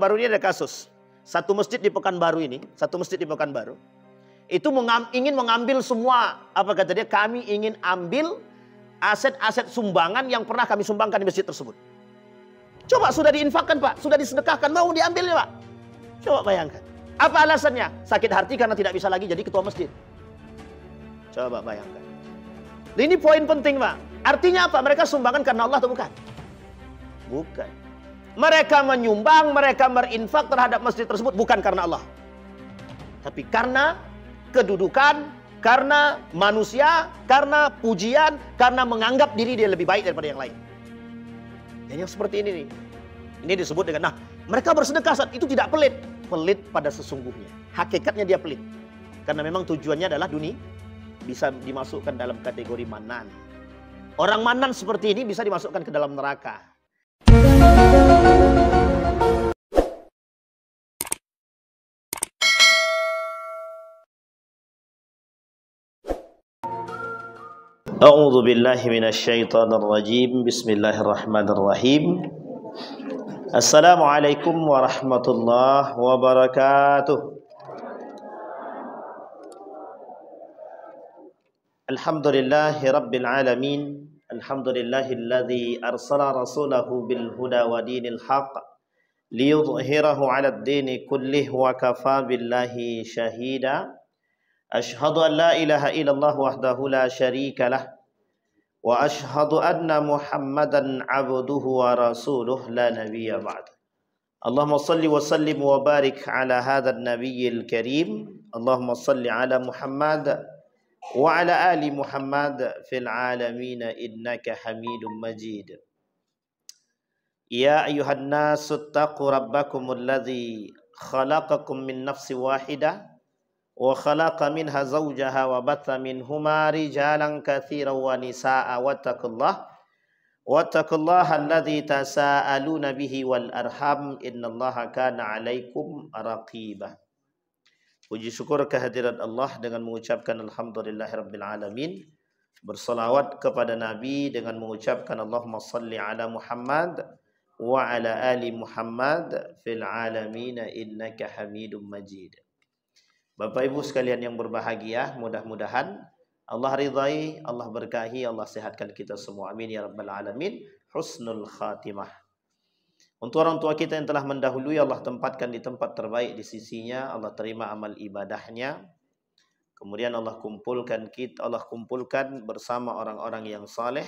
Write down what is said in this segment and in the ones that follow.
baru-baru ini ada kasus. Satu masjid di Pekanbaru ini, itu ingin mengambil semua, apa kata dia, kami ingin ambil aset-aset sumbangan yang pernah kami sumbangkan di masjid tersebut. Coba sudah diinfakkan Pak, sudah disedekahkan, mau diambilnya Pak. Coba bayangkan. Apa alasannya? Sakit hati karena tidak bisa lagi jadi ketua masjid. Coba bayangkan. Ini poin penting Pak. Artinya apa? Mereka sumbangan karena Allah atau bukan? Bukan. Mereka menyumbang, mereka berinfak terhadap masjid tersebut bukan karena Allah. Tapi karena kedudukan, karena manusia, karena pujian, karena menganggap diri dia lebih baik daripada yang lain. Dan yang seperti ini nih. Ini disebut dengan, nah mereka bersedekah saat itu tidak pelit. Pelit pada sesungguhnya. Hakikatnya dia pelit. Karena memang tujuannya adalah dunia. Bisa dimasukkan dalam kategori manan. Orang manan seperti ini bisa dimasukkan ke dalam neraka. A'udzu billahi minasyaitonir rajim. Bismillahirrahmanirrahim. Assalamualaikum warahmatullahi wabarakatuh. Alhamdulillahi rabbil alamin. Alhamdulillahilladzi arsala rasulahu bil huda wa dinil haqq liyudhhirahu 'alad dini kullih wa kafa billahi shahida. Ashhadu an la ilaha illallah wahdahu la syarika lah wa ashhadu anna Muhammadan 'abduhu wa rasuluh la nabiyya ba'd. Allahumma salli wa sallim wa barik ala hadzal nabiyyil karim. Allahumma salli ala Muhammad wa ala ali Muhammad fil alamin innaka Hamidum Majid. Ya ayyuhan nasu taqu rabbakumul ladzi khalaqakum min nafsin wahidah wa khalaqa minha zawjaha wa batha minhuma rijalan katsiran wa nisaa'a wattaqullaha alladzi tasaaluna bihi wal arham innallaha kana 'alaikum raqiba. Puji syukur kehadirat Allah dengan mengucapkan alhamdulillahirabbil alamin. Bersalawat kepada Nabi dengan mengucapkan Allahumma salli ala Muhammad wa ala ali Muhammad fil alamin innaka Hamidum Majid. Bapak Ibu sekalian yang berbahagia, mudah-mudahan Allah ridai, Allah berkahi, Allah sehatkan kita semua. Amin ya rabbal alamin. Husnul khatimah. Untuk orang tua kita yang telah mendahului, Allah tempatkan di tempat terbaik di sisinya. Allah terima amal ibadahnya. Kemudian Allah kumpulkan bersama orang-orang yang saleh.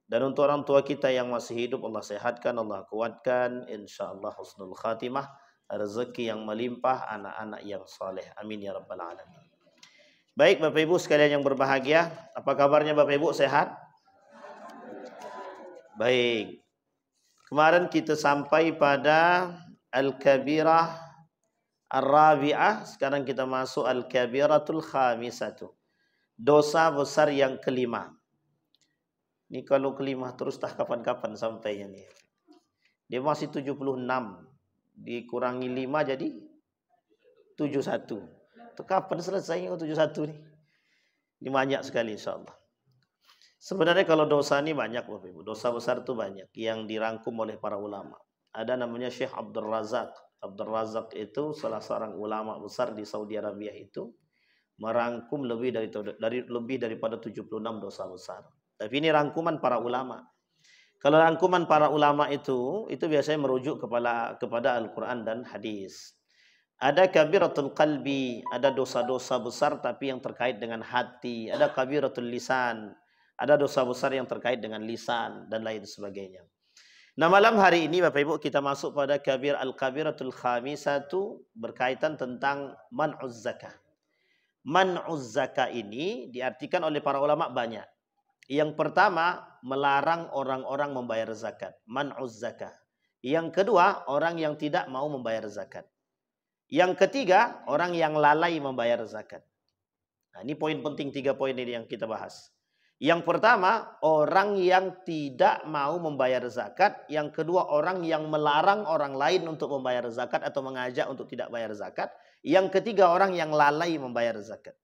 Dan untuk orang tua kita yang masih hidup, Allah sehatkan, Allah kuatkan. InsyaAllah husnul khatimah. Rezeki yang melimpah, anak-anak yang saleh. Amin ya rabbal alamin. Baik Bapak Ibu sekalian yang berbahagia, apa kabarnya Bapak Ibu, sehat? Baik. Kemarin kita sampai pada Al-Kabirah Ar-Rabi'ah. Sekarang kita masuk Al-Kabiratul Khamisatu. Dosa besar yang kelima. Ini kalau kelima terus tak kapan-kapan sampainya nih. Dia masih 76. Dikurangi 5 jadi 71. Itu kapan selesainya 71 nih? Ini banyak sekali insyaAllah. Sebenarnya kalau dosa ini banyak Bapak Ibu. Dosa besar itu banyak yang dirangkum oleh para ulama. Ada namanya Syekh Abdul Razak. Abdul Razak itu salah seorang ulama besar di Saudi Arabia itu. Merangkum lebih daripada 76 dosa besar. Tapi ini rangkuman para ulama. Kalau rangkuman para ulama itu biasanya merujuk kepada Al-Quran dan hadis. Ada kabiratul qalbi, ada dosa-dosa besar tapi yang terkait dengan hati. Ada kabiratul lisan, ada dosa besar yang terkait dengan lisan dan lain sebagainya. Nah malam hari ini Bapak Ibu kita masuk pada al-kabiratul khamisatu berkaitan tentang man'uz zakah. Man'uz zakah ini diartikan oleh para ulama banyak. Yang pertama, melarang orang-orang membayar zakat. Man'uz zakah. Yang kedua, orang yang tidak mau membayar zakat. Yang ketiga, orang yang lalai membayar zakat. Nah, ini poin penting, 3 poin ini yang kita bahas. Yang pertama, orang yang tidak mau membayar zakat. Yang kedua, orang yang melarang orang lain untuk membayar zakat atau mengajak untuk tidak bayar zakat. Yang ketiga, orang yang lalai membayar zakat.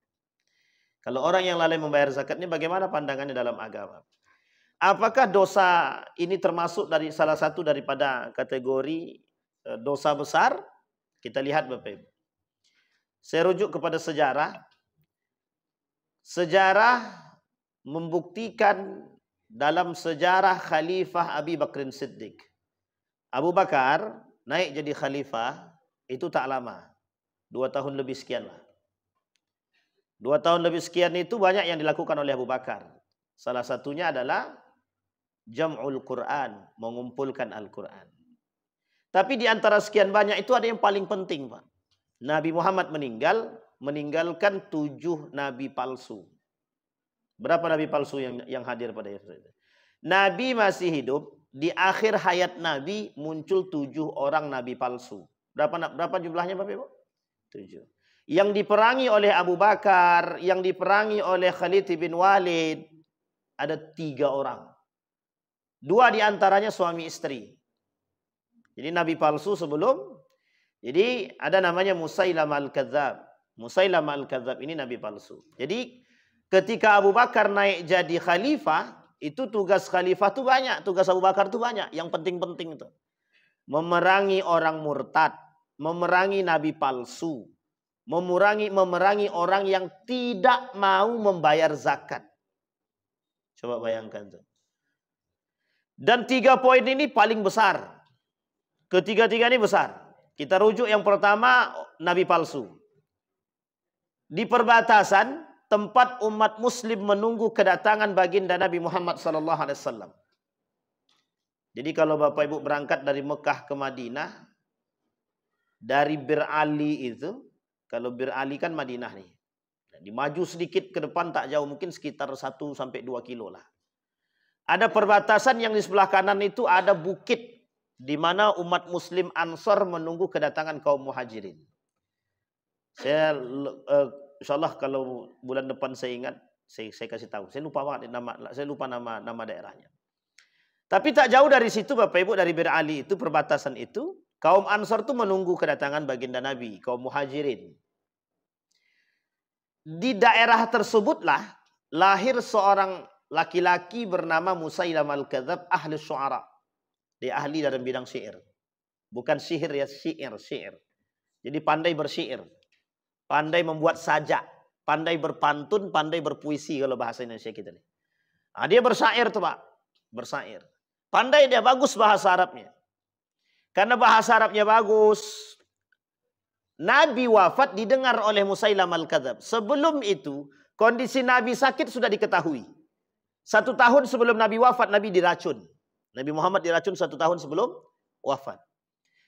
Kalau orang yang lalai membayar zakat ini bagaimana pandangannya dalam agama? Apakah dosa ini termasuk dari salah satu daripada kategori dosa besar, kita lihat Bapak Ibu. Saya rujuk kepada sejarah. Sejarah membuktikan dalam sejarah Khalifah Abi Bakrin Siddiq. Abu Bakar naik jadi khalifah itu tak lama. 2 tahun lebih sekian lah. 2 tahun lebih sekian itu banyak yang dilakukan oleh Abu Bakar. Salah satunya adalah jam'ul Quran, mengumpulkan Al-Quran. Tapi di antara sekian banyak itu ada yang paling penting, Pak. Nabi Muhammad meninggalkan 7 nabi palsu. Berapa nabi palsu yang hadir pada itu? Nabi masih hidup, di akhir hayat Nabi muncul 7 orang nabi palsu. Berapa jumlahnya Bapak Ibu? 7. Yang diperangi oleh Abu Bakar, yang diperangi oleh Khalid bin Walid, ada 3 orang. 2 diantaranya suami istri. Jadi nabi palsu sebelum. Jadi ada namanya Musailamah al-Kadzab. Musailamah al-Kadzab ini nabi palsu. Jadi ketika Abu Bakar naik jadi khalifah, itu tugas khalifah itu banyak. Tugas Abu Bakar itu banyak. Yang penting-penting itu. Memerangi orang murtad. Memerangi nabi palsu. Memerangi orang yang tidak mau membayar zakat. Coba bayangkan tuh. Dan 3 poin ini paling besar. Ketiga-tiga ini besar. Kita rujuk yang pertama, nabi palsu. Di perbatasan, tempat umat muslim menunggu kedatangan baginda Nabi Muhammad SAW. Jadi kalau Bapak Ibu berangkat dari Mekah ke Madinah, dari Bir Ali itu, kalau Bir Ali kan Madinah nih. Dimaju sedikit ke depan tak jauh, mungkin sekitar 1-2 kilo lah. Ada perbatasan yang di sebelah kanan itu ada bukit di mana umat muslim Ansor menunggu kedatangan kaum muhajirin. Saya insyaallah kalau bulan depan saya ingat, saya kasih tahu. Saya lupa nama daerahnya. Tapi tak jauh dari situ Bapak Ibu, dari Bir Ali itu, perbatasan itu, kaum Ansor itu menunggu kedatangan baginda Nabi, kaum muhajirin. Di daerah tersebutlah lahir seorang laki-laki bernama Musailamah al-Kadzab, ahli syu'ara. Dia ahli dalam bidang syair. Bukan sihir ya, syair. Jadi pandai bersyair. Pandai membuat sajak. Pandai berpantun, pandai berpuisi kalau bahasa Indonesia kita nih. Nah, dia bersyair tuh Pak. Bersyair. Pandai dia, bagus bahasa Arabnya. Karena bahasa Arabnya bagus, Nabi wafat didengar oleh Musailamah al-Kadzab. Sebelum itu, kondisi Nabi sakit sudah diketahui. 1 tahun sebelum Nabi wafat, Nabi diracun. Nabi Muhammad diracun 1 tahun sebelum wafat.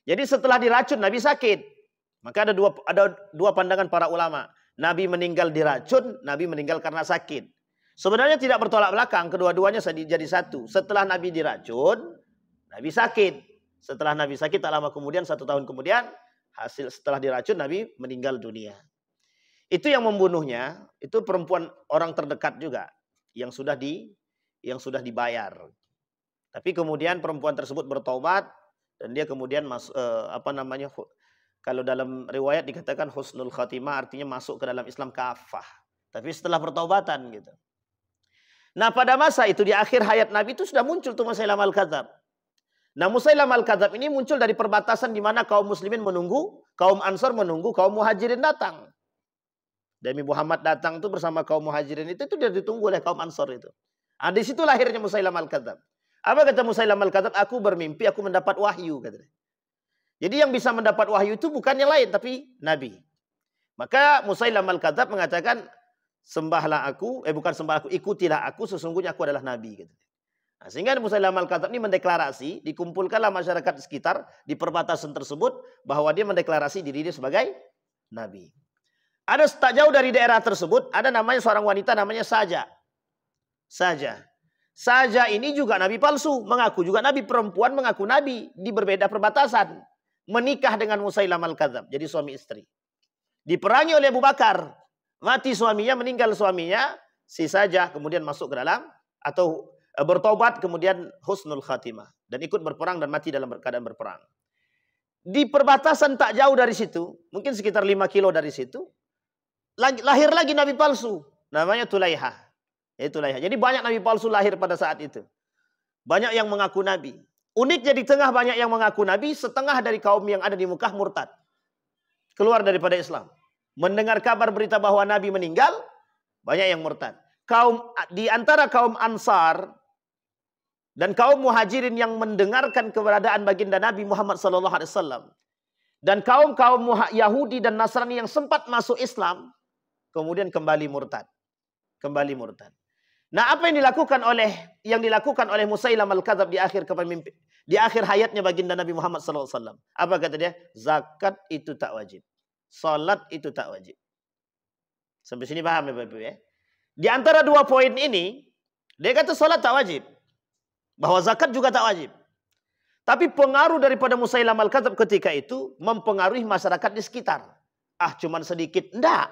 Jadi setelah diracun, Nabi sakit. Maka ada dua pandangan para ulama. Nabi meninggal diracun, Nabi meninggal karena sakit. Sebenarnya tidak bertolak belakang, kedua-duanya jadi satu. Setelah Nabi diracun, Nabi sakit. Setelah Nabi sakit, tak lama kemudian, 1 tahun kemudian, setelah diracun, Nabi meninggal dunia. Itu yang membunuhnya, itu perempuan orang terdekat juga, yang sudah dibayar. Tapi kemudian perempuan tersebut bertobat dan dia kemudian kalau dalam riwayat dikatakan husnul khatimah, artinya masuk ke dalam Islam kafah. Tapi setelah pertobatan gitu. Nah, pada masa itu di akhir hayat Nabi itu sudah muncul tuh Musailamah al-Kadzab. Nah, Musailamah al-Kadzab ini muncul dari perbatasan di mana kaum muslimin menunggu, kaum Ansar menunggu kaum muhajirin datang. Nabi Muhammad datang tuh bersama kaum muhajirin itu dia ditunggu oleh kaum Ansar itu. Nah, di situ lahirnya Musailamah al-Kadzab. Apa kata Musailamah al-Kadzab? Aku bermimpi, aku mendapat wahyu, katanya. Jadi yang bisa mendapat wahyu itu bukan yang lain, tapi Nabi. Maka Musailamah al-Kadzab mengatakan, ikutilah aku, sesungguhnya aku adalah Nabi. Katanya. Nah, sehingga Musailamah al-Kadzab ini mendeklarasi, dikumpulkanlah masyarakat sekitar di perbatasan tersebut, bahwa dia mendeklarasi diri dia sebagai Nabi. Ada tak jauh dari daerah tersebut, ada namanya seorang wanita namanya Saja. Saja ini juga nabi palsu, mengaku juga nabi, perempuan mengaku nabi, di berbeda perbatasan. Menikah dengan Musailamah al-Kadzab, jadi suami istri. Diperangi oleh Abu Bakar, mati suaminya, meninggal suaminya, si Saja kemudian masuk ke dalam, atau bertobat, kemudian husnul khatimah. Dan ikut berperang dan mati dalam keadaan berperang. Di perbatasan tak jauh dari situ, mungkin sekitar 5 kilo dari situ, lahir lagi nabi palsu, namanya Tulaiha. Jadi banyak nabi palsu lahir pada saat itu. Banyak yang mengaku nabi. Uniknya di tengah banyak yang mengaku Nabi, setengah dari kaum yang ada di Mekah murtad. Keluar daripada Islam. Mendengar kabar berita bahwa Nabi meninggal, banyak yang murtad. Di antara kaum Ansar dan kaum Muhajirin yang mendengarkan keberadaan baginda Nabi Muhammad SAW, dan kaum-kaum Yahudi dan Nasrani yang sempat masuk Islam, kemudian kembali murtad. Kembali murtad. Nah, apa yang dilakukan oleh Musailam al-Kadzab di akhir hayatnya baginda Nabi Muhammad SAW? Apa kata dia? Zakat itu tak wajib. Salat itu tak wajib. Sampai sini paham ya Bapak ya? Di antara dua poin ini, dia kata salat tak wajib. Bahwa zakat juga tak wajib. Tapi pengaruh daripada Musailam al-Kadzab ketika itu mempengaruhi masyarakat di sekitar. Ah, cuman sedikit. Enggak.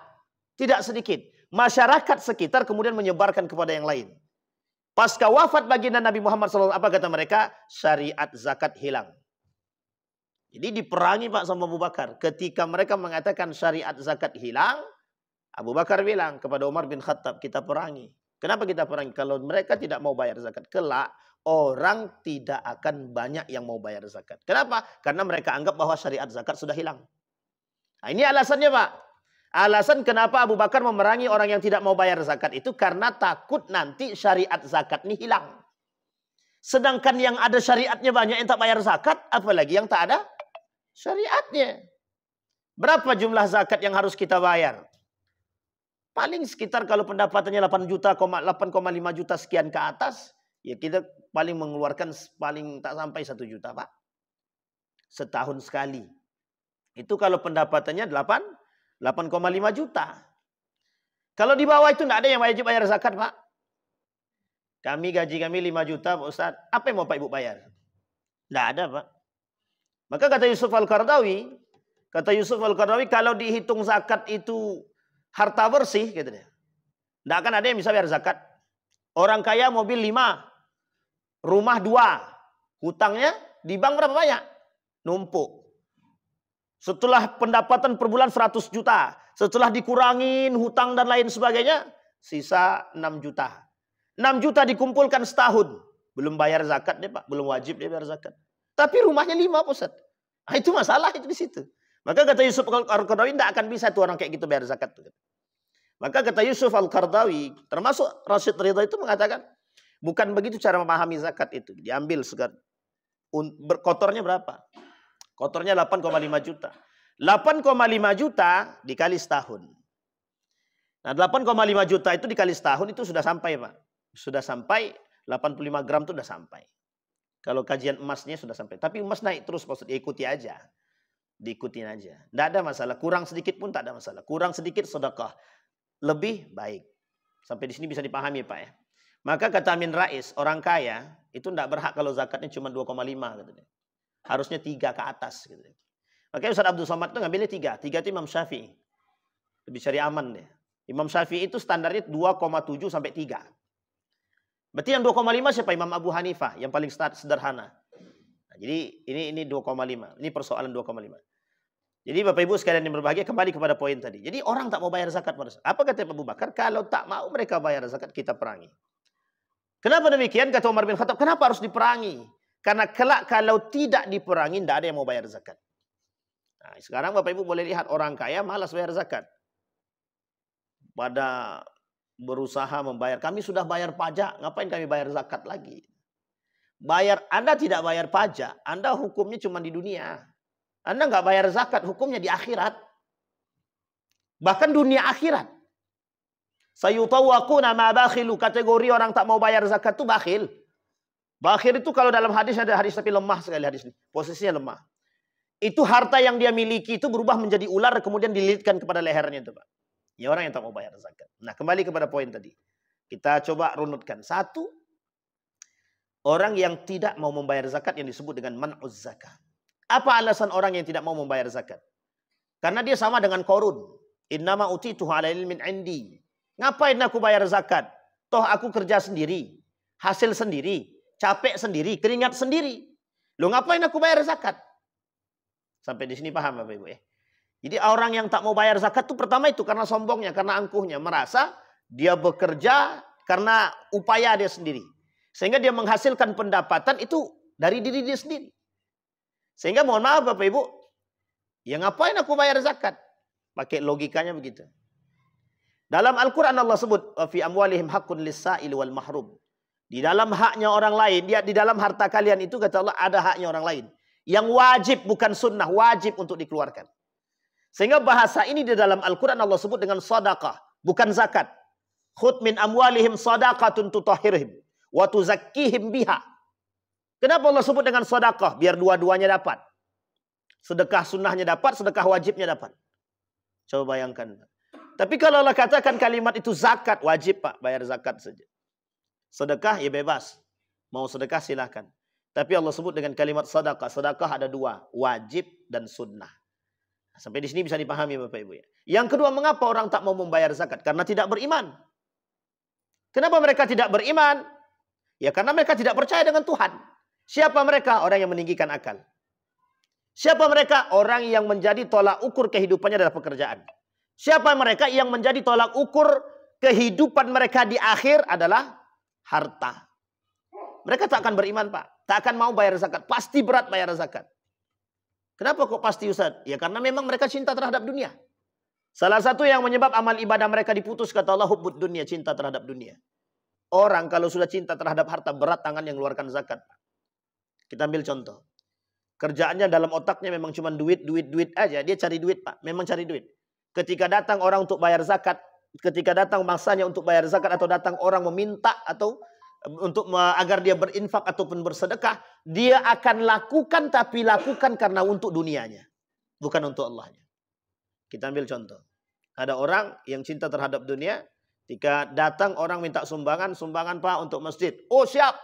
Tidak sedikit. Masyarakat sekitar kemudian menyebarkan kepada yang lain. Pasca wafat baginda Nabi Muhammad SAW, apa kata mereka? Syariat zakat hilang. Jadi diperangi Pak sama Abu Bakar. Ketika mereka mengatakan syariat zakat hilang, Abu Bakar bilang kepada Umar bin Khattab, kita perangi. Kenapa kita perangi? Kalau mereka tidak mau bayar zakat, kelak orang tidak akan banyak yang mau bayar zakat. Kenapa? Karena mereka anggap bahwa syariat zakat sudah hilang. Nah, ini alasannya Pak. Alasan kenapa Abu Bakar memerangi orang yang tidak mau bayar zakat itu karena takut nanti syariat zakat ini hilang. Sedangkan yang ada syariatnya banyak yang tak bayar zakat, apalagi yang tak ada syariatnya. Berapa jumlah zakat yang harus kita bayar? Paling sekitar kalau pendapatannya 8,5 juta sekian ke atas, ya kita paling mengeluarkan paling tak sampai 1 juta Pak. Setahun sekali. Itu kalau pendapatannya 8,5 juta. Kalau di bawah itu tidak ada yang wajib bayar zakat Pak. Gaji kami 5 juta Pak Ustaz. Apa yang mau Pak Ibu bayar? Tidak ada Pak. Maka kata Yusuf Al-Qaradawi, kalau dihitung zakat itu harta bersih, gitu deh. Tidak akan ada yang bisa bayar zakat. Orang kaya mobil 5, rumah 2, hutangnya di bank berapa banyak? Numpuk. Setelah pendapatan per bulan 100 juta. Setelah dikurangin hutang dan lain sebagainya, sisa 6 juta. 6 juta dikumpulkan setahun. Belum bayar zakat deh Pak. Belum wajib dia bayar zakat. Tapi rumahnya 5 Ustaz. Nah, itu masalah itu di situ. Maka kata Yusuf Al-Qaradawi, tidak akan bisa tuh orang kayak gitu bayar zakat. Maka kata Yusuf Al-Qaradawi, termasuk Rashid Ridha itu mengatakan, bukan begitu cara memahami zakat itu. Diambil segar. Kotornya berapa? Kotornya 8,5 juta. 8,5 juta dikali setahun. Nah 8,5 juta itu dikali setahun itu sudah sampai Pak. Sudah sampai 85 gram itu sudah sampai. Kalau kajian emasnya sudah sampai. Tapi emas naik terus Pak Ustaz. Ikuti aja. Diikutin aja. Tidak ada masalah. Kurang sedikit pun tak ada masalah. Kurang sedikit sedekah. Lebih baik. Sampai di sini bisa dipahami Pak ya. Maka kata Amin Rais, orang kaya itu tidak berhak kalau zakatnya cuma 2,5 katanya. Harusnya 3 ke atas. Gitu. Makanya Ustaz Abdul Somad itu ngambilnya 3. 3 itu Imam Syafi'i. Lebih cari aman deh. Imam Syafi'i itu standarnya 2,7 sampai 3. Berarti yang 2,5 siapa? Imam Abu Hanifah. Yang paling sederhana. Nah, jadi ini 2,5. Ini persoalan 2,5. Jadi Bapak Ibu sekalian yang berbahagia, kembali kepada poin tadi. Jadi orang tak mau bayar zakat. Apa kata Abu Bakar? Kalau tak mau mereka bayar zakat, kita perangi. Kenapa demikian? Kata Umar bin Khattab, kenapa harus diperangi? Karena kelak kalau tidak diperangi, tidak ada yang mau bayar zakat. Nah, sekarang Bapak Ibu boleh lihat orang kaya malas bayar zakat. Pada berusaha membayar. Kami sudah bayar pajak, ngapain kami bayar zakat lagi? Anda tidak bayar pajak, Anda hukumnya cuma di dunia. Anda nggak bayar zakat, hukumnya di akhirat. Bahkan dunia akhirat. Sayutawwaquna ma bakhilu, kategori orang tak mau bayar zakat itu bakhil. Bakhil itu kalau dalam hadis ada hadis tapi lemah sekali hadis ini. Posisinya lemah. Itu harta yang dia miliki itu berubah menjadi ular kemudian dililitkan kepada lehernya itu Pak. Ya orang yang tak mau bayar zakat. Nah kembali kepada poin tadi. Kita coba runutkan. 1. Orang yang tidak mau membayar zakat yang disebut dengan man'uz zakat. Apa alasan orang yang tidak mau membayar zakat? Karena dia sama dengan Qarun. Innama utituhu ala ilmin indi. Ngapain aku bayar zakat? Toh aku kerja sendiri. Hasil sendiri. Capek sendiri. Keringat sendiri. Loh ngapain aku bayar zakat? Sampai di sini paham Bapak Ibu ya? Jadi orang yang tak mau bayar zakat itu pertama itu karena sombongnya, karena angkuhnya. Merasa dia bekerja karena upaya dia sendiri. Sehingga dia menghasilkan pendapatan itu dari diri dia sendiri. Sehingga mohon maaf Bapak Ibu, ya ngapain aku bayar zakat? Pakai logikanya begitu. Dalam Al-Quran Allah sebut, fi amwalihim haqqun lis-sa'il wal mahrum. Di dalam haknya orang lain, di dalam harta kalian itu kata Allah ada haknya orang lain. Yang wajib bukan sunnah, wajib untuk dikeluarkan. Sehingga bahasa ini di dalam Al-Quran Allah sebut dengan sadaqah, bukan zakat. Khudh min amwalihim sadaqatun tutahhirhim wa tuzakkihim biha. Kenapa Allah sebut dengan sedekah? Biar dua-duanya dapat. Sedekah sunnahnya dapat, sedekah wajibnya dapat. Coba bayangkan. Tapi kalau Allah katakan kalimat itu zakat, wajib Pak, bayar zakat saja. Sedekah ya bebas. Mau sedekah silahkan. Tapi Allah sebut dengan kalimat sedekah. Sedekah ada dua, wajib dan sunnah. Sampai di sini bisa dipahami Bapak Ibu ya. Yang kedua, mengapa orang tak mau membayar zakat? Karena tidak beriman. Kenapa mereka tidak beriman? Ya karena mereka tidak percaya dengan Tuhan. Siapa mereka? Orang yang meninggikan akal. Siapa mereka? Orang yang menjadi tolak ukur kehidupannya adalah pekerjaan. Siapa mereka yang menjadi tolak ukur kehidupan mereka di akhir adalah harta. Mereka tak akan beriman Pak. Tak akan mau bayar zakat. Pasti berat bayar zakat. Kenapa kok pasti Ustaz? Ya karena memang mereka cinta terhadap dunia. Salah satu yang menyebab amal ibadah mereka diputus kata Allah hubbud dunia, cinta terhadap dunia. Orang kalau sudah cinta terhadap harta berat tangan yang mengeluarkan zakat. Kita ambil contoh. Kerjaannya dalam otaknya memang cuma duit aja. Dia cari duit Pak, memang cari duit. Ketika datang orang untuk bayar zakat, ketika datang masanya untuk bayar zakat atau datang orang meminta atau untuk agar dia berinfak ataupun bersedekah, dia akan lakukan tapi lakukan karena untuk dunianya, bukan untuk Allahnya. Kita ambil contoh. Ada orang yang cinta terhadap dunia, ketika datang orang minta sumbangan Pak untuk masjid. Oh siap.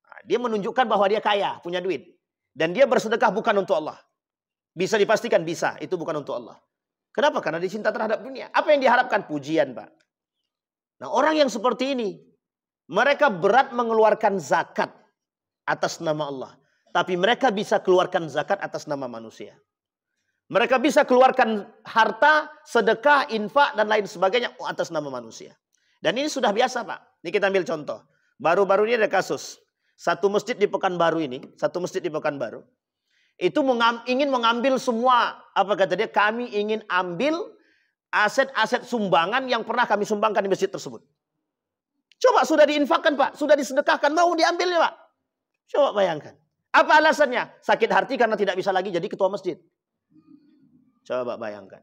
Nah, dia menunjukkan bahwa dia kaya, punya duit. Dan dia bersedekah bukan untuk Allah. Bisa dipastikan bisa, itu bukan untuk Allah. Kenapa? Karena dia cinta terhadap dunia. Apa yang diharapkan? Pujian Pak. Nah orang yang seperti ini, mereka berat mengeluarkan zakat atas nama Allah. Tapi mereka bisa keluarkan zakat atas nama manusia. Mereka bisa keluarkan harta, sedekah, infak, dan lain sebagainya atas nama manusia. Dan ini sudah biasa Pak. Ini kita ambil contoh. Baru-baru ini ada kasus. Satu masjid di Pekanbaru ini. Itu ingin mengambil semua. Apa kata dia? Kami ingin ambil aset-aset sumbangan yang pernah kami sumbangkan di masjid tersebut. Coba sudah diinfakkan Pak. Sudah disedekahkan. Mau diambilnya Pak. Coba bayangkan. Apa alasannya? Sakit hati karena tidak bisa lagi jadi ketua masjid. Coba bayangkan.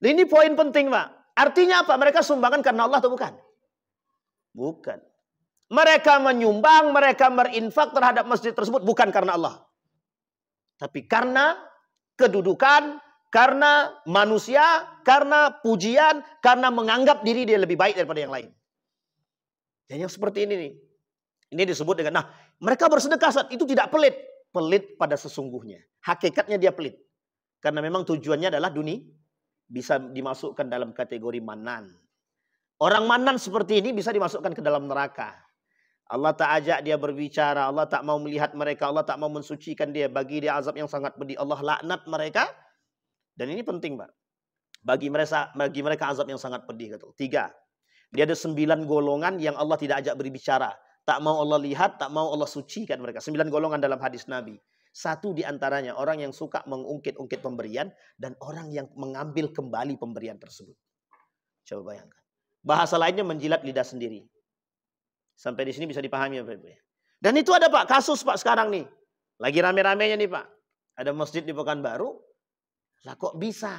Ini poin penting Pak. Artinya apa? Mereka sumbangan karena Allah atau bukan? Bukan. Mereka menyumbang, mereka berinfak terhadap masjid tersebut bukan karena Allah. Tapi karena kedudukan, karena manusia, karena pujian, karena menganggap diri dia lebih baik daripada yang lain. Dan yang seperti ini nih. Ini disebut dengan, nah mereka bersedekah saat itu tidak pelit. Pelit pada sesungguhnya. Hakikatnya dia pelit. Karena memang tujuannya adalah dunia. Bisa dimasukkan dalam kategori manan. Orang manan seperti ini bisa dimasukkan ke dalam neraka. Allah tak ajak dia berbicara. Allah tak mau melihat mereka. Allah tak mau mensucikan dia. Bagi dia azab yang sangat pedih. Allah laknat mereka. Dan ini penting Pak. Bagi mereka azab yang sangat pedih. Tiga. Dia ada 9 golongan yang Allah tidak ajak berbicara. Tak mau Allah lihat. Tak mau Allah sucikan mereka. 9 golongan dalam hadis Nabi. Satu di antaranya orang yang suka mengungkit-ungkit pemberian dan orang yang mengambil kembali pemberian tersebut. Coba bayangkan. Bahasa lainnya menjilat lidah sendiri. Sampai di sini bisa dipahami ya Pak Ibu. Dan itu ada Pak kasus Pak sekarang nih. Lagi rame-ramenya nih Pak. Ada masjid di Pekanbaru. Lah kok bisa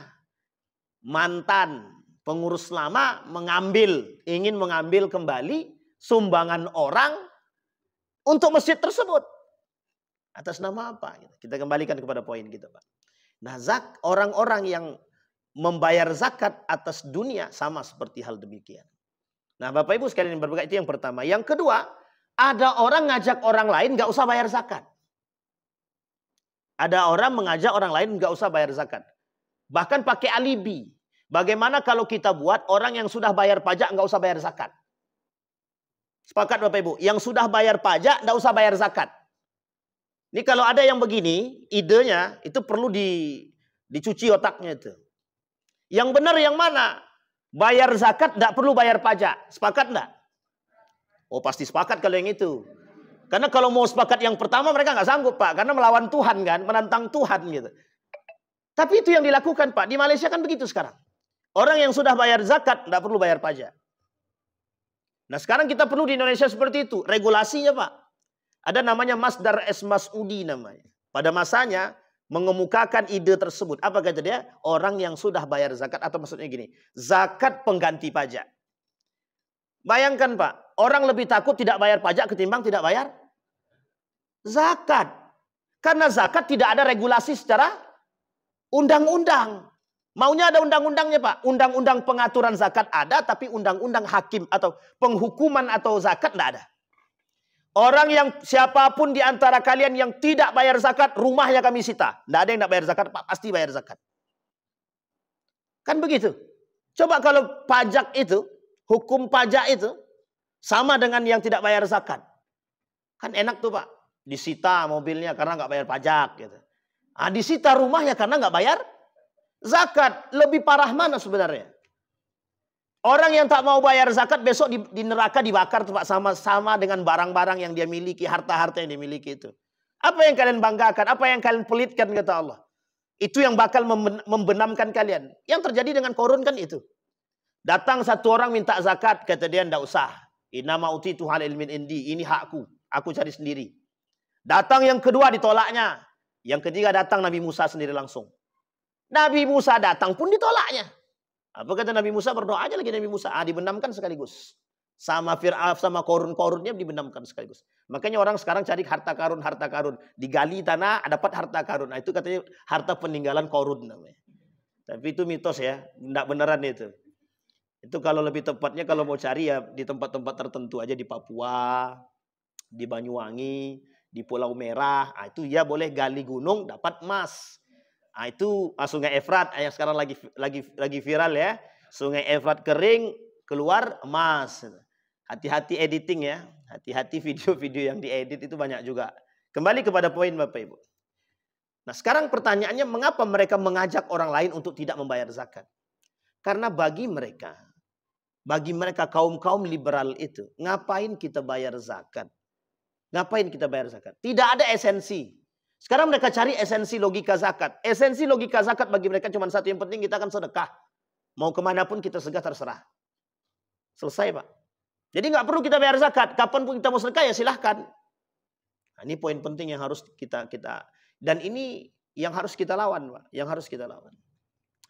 mantan pengurus lama ingin mengambil kembali sumbangan orang untuk masjid tersebut. Atas nama apa? Kita kembalikan kepada poin kita Pak. Nah orang-orang yang membayar zakat atas dunia sama seperti hal demikian. Nah Bapak Ibu sekalian yang berbahagia, itu yang pertama. Yang kedua, ada orang ngajak orang lain gak usah bayar zakat. Ada orang mengajak orang lain gak usah bayar zakat. Bahkan pakai alibi. Bagaimana kalau kita buat orang yang sudah bayar pajak gak usah bayar zakat? Sepakat Bapak Ibu? Yang sudah bayar pajak gak usah bayar zakat. Ini kalau ada yang begini, idenya itu perlu dicuci otaknya itu. Yang benar yang mana? Bayar zakat tidak perlu bayar pajak. Sepakat enggak? Oh pasti sepakat kalau yang itu. Karena kalau mau sepakat yang pertama mereka nggak sanggup Pak. Karena melawan Tuhan kan, menantang Tuhan gitu. Tapi itu yang dilakukan Pak. Di Malaysia kan begitu sekarang. Orang yang sudah bayar zakat nggak perlu bayar pajak. Nah sekarang kita perlu di Indonesia seperti itu. Regulasinya Pak. Ada namanya Masdar S. Mas'udi namanya. Pada masanya mengemukakan ide tersebut. Apa kata dia? Orang yang sudah bayar zakat, atau maksudnya gini, zakat pengganti pajak. Bayangkan Pak, orang lebih takut tidak bayar pajak ketimbang tidak bayar zakat. Karena zakat tidak ada regulasi secara undang-undang. Maunya ada undang-undangnya Pak. Undang-undang pengaturan zakat ada, tapi undang-undang hakim atau penghukuman atau zakat tidak ada. Orang yang siapapun di antara kalian yang tidak bayar zakat, rumahnya kami sita. Tidak ada yang tidak bayar zakat, Pak, pasti bayar zakat. Kan begitu. Coba kalau pajak itu, hukum pajak itu, sama dengan yang tidak bayar zakat. Kan enak tuh Pak. Disita mobilnya karena nggak bayar pajak. Gitu. Ah, disita rumahnya karena nggak bayar zakat. Lebih parah mana sebenarnya? Orang yang tak mau bayar zakat besok di neraka dibakar tuh Pak, sama dengan barang-barang yang dia miliki, harta-harta yang dia miliki itu. Apa yang kalian banggakan? Apa yang kalian pelitkan kata Allah? Itu yang bakal membenamkan kalian. Yang terjadi dengan Korun kan itu. Datang satu orang minta zakat, kata dia ndak usah. Innama utitu ala ilmin indi, ini hakku, aku cari sendiri. Datang yang kedua ditolaknya. Yang ketiga datang Nabi Musa sendiri langsung. Nabi Musa datang pun ditolaknya. Apa kata Nabi Musa? Berdoa aja lagi Nabi Musa. Ah, dibenamkan sekaligus. Sama Fir'aun, sama korun-korunnya dibenamkan sekaligus. Makanya orang sekarang cari harta karun, harta karun. Digali tanah, dapat harta karun. Nah, itu katanya harta peninggalan Korun namanya. Tapi itu mitos ya. Tidak beneran itu. Itu kalau lebih tepatnya kalau mau cari ya di tempat-tempat tertentu aja. Di Papua, di Banyuwangi, di Pulau Merah. Nah, itu ya boleh gali gunung, dapat emas. Nah, itu Sungai Efrat yang sekarang lagi viral ya. Sungai Efrat kering, keluar emas. Hati-hati editing ya. Hati-hati video-video yang diedit itu banyak juga. Kembali kepada poin Bapak Ibu. Nah sekarang pertanyaannya, mengapa mereka mengajak orang lain untuk tidak membayar zakat? Karena bagi mereka kaum-kaum liberal itu, ngapain kita bayar zakat? Ngapain kita bayar zakat? Tidak ada esensi. Sekarang mereka cari esensi logika zakat. Esensi logika zakat bagi mereka cuma satu, yang penting kita akan sedekah. Mau kemanapun kita sedekah terserah. Selesai Pak. Jadi nggak perlu kita bayar zakat. Kapanpun kita mau sedekah ya silahkan. Nah, ini poin penting yang harus kita dan ini yang harus kita lawan Pak. Yang harus kita lawan.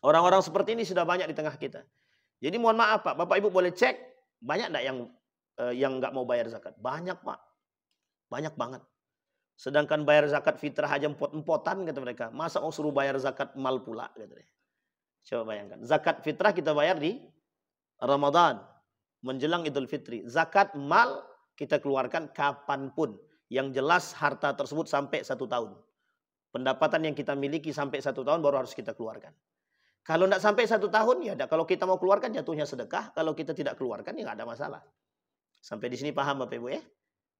Orang-orang seperti ini sudah banyak di tengah kita. Jadi mohon maaf Pak. Bapak Ibu boleh cek. Banyak nggak yang nggak mau bayar zakat? Banyak Pak. Banyak banget. Sedangkan bayar zakat fitrah aja empot-empotan kata mereka. Masa mau suruh bayar zakat mal pula kata dia. Coba bayangkan. Zakat fitrah kita bayar di Ramadan. Menjelang Idul Fitri. Zakat mal kita keluarkan kapanpun. Yang jelas harta tersebut sampai 1 tahun. Pendapatan yang kita miliki sampai 1 tahun baru harus kita keluarkan. Kalau tidak sampai 1 tahun ya kalau kita mau keluarkan jatuhnya sedekah. Kalau kita tidak keluarkan ya nggak ada masalah. Sampai di sini paham Bapak Ibu ya?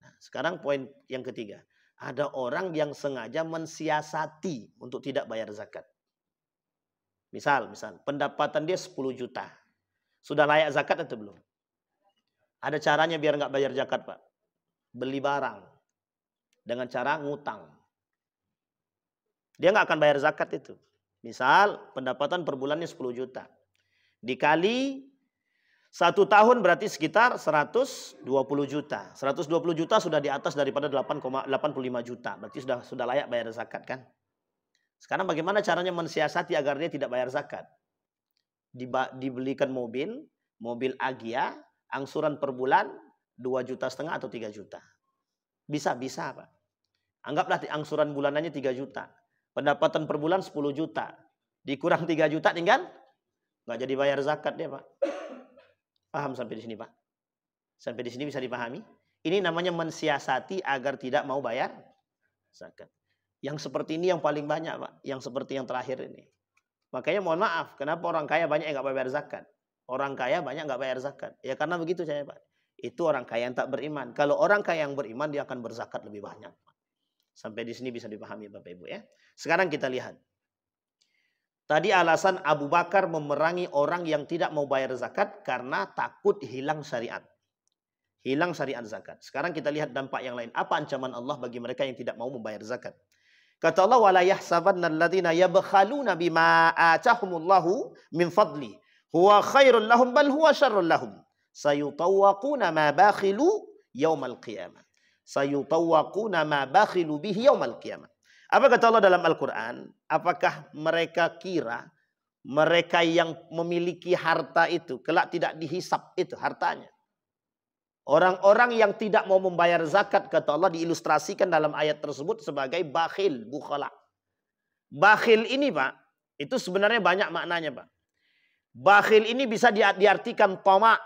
Nah, sekarang poin yang ketiga. Ada orang yang sengaja mensiasati untuk tidak bayar zakat. Misal pendapatan dia 10 juta. Sudah layak zakat atau belum? Ada caranya biar nggak bayar zakat Pak. Beli barang. Dengan cara ngutang. Dia nggak akan bayar zakat itu. Misal pendapatan per bulannya 10 juta. Dikali 1 tahun berarti sekitar 120 juta. 120 juta sudah di atas daripada 8,85 juta. Berarti sudah layak bayar zakat kan? Sekarang bagaimana caranya mensiasati agar dia tidak bayar zakat? Dibelikan mobil Agya, angsuran per bulan 2,5 juta atau 3 juta. Bisa Pak. Anggaplah angsuran bulanannya 3 juta. Pendapatan per bulan 10 juta. Dikurang 3 juta tinggal nggak jadi bayar zakat dia Pak. Paham sampai di sini Pak? Sampai di sini bisa dipahami? Ini namanya mensiasati agar tidak mau bayar zakat. Yang seperti ini yang paling banyak Pak. Yang seperti yang terakhir ini. Makanya mohon maaf. Kenapa orang kaya banyak yang nggak bayar zakat? Orang kaya banyak nggak bayar zakat. Ya karena begitu saya Pak. Itu orang kaya yang tak beriman. Kalau orang kaya yang beriman dia akan berzakat lebih banyak. Sampai di sini bisa dipahami Bapak Ibu ya. Sekarang kita lihat. Tadi alasan Abu Bakar memerangi orang yang tidak mau bayar zakat karena takut hilang syariat. Hilang syariat zakat. Sekarang kita lihat dampak yang lain. Apa ancaman Allah bagi mereka yang tidak mau membayar zakat? Kata Allah, wala yahsabanna alladziina yabkhaluna bima atahumullahu min fadli huwa khairul lahum bal huwa syarrul lahum. Sayutawwaquna ma bakhilu yaumal qiyamah. Sayutawwaquna ma bakhilu bihi yaumal qiyamah. Apa kata Allah dalam Al-Qur'an? Apakah mereka kira mereka yang memiliki harta itu kelak tidak dihisap itu hartanya? Orang-orang yang tidak mau membayar zakat, kata Allah, diilustrasikan dalam ayat tersebut sebagai bakhil, bukhala. Bakhil ini, Pak, itu sebenarnya banyak maknanya, Pak. Bakhil ini bisa diartikan tamak,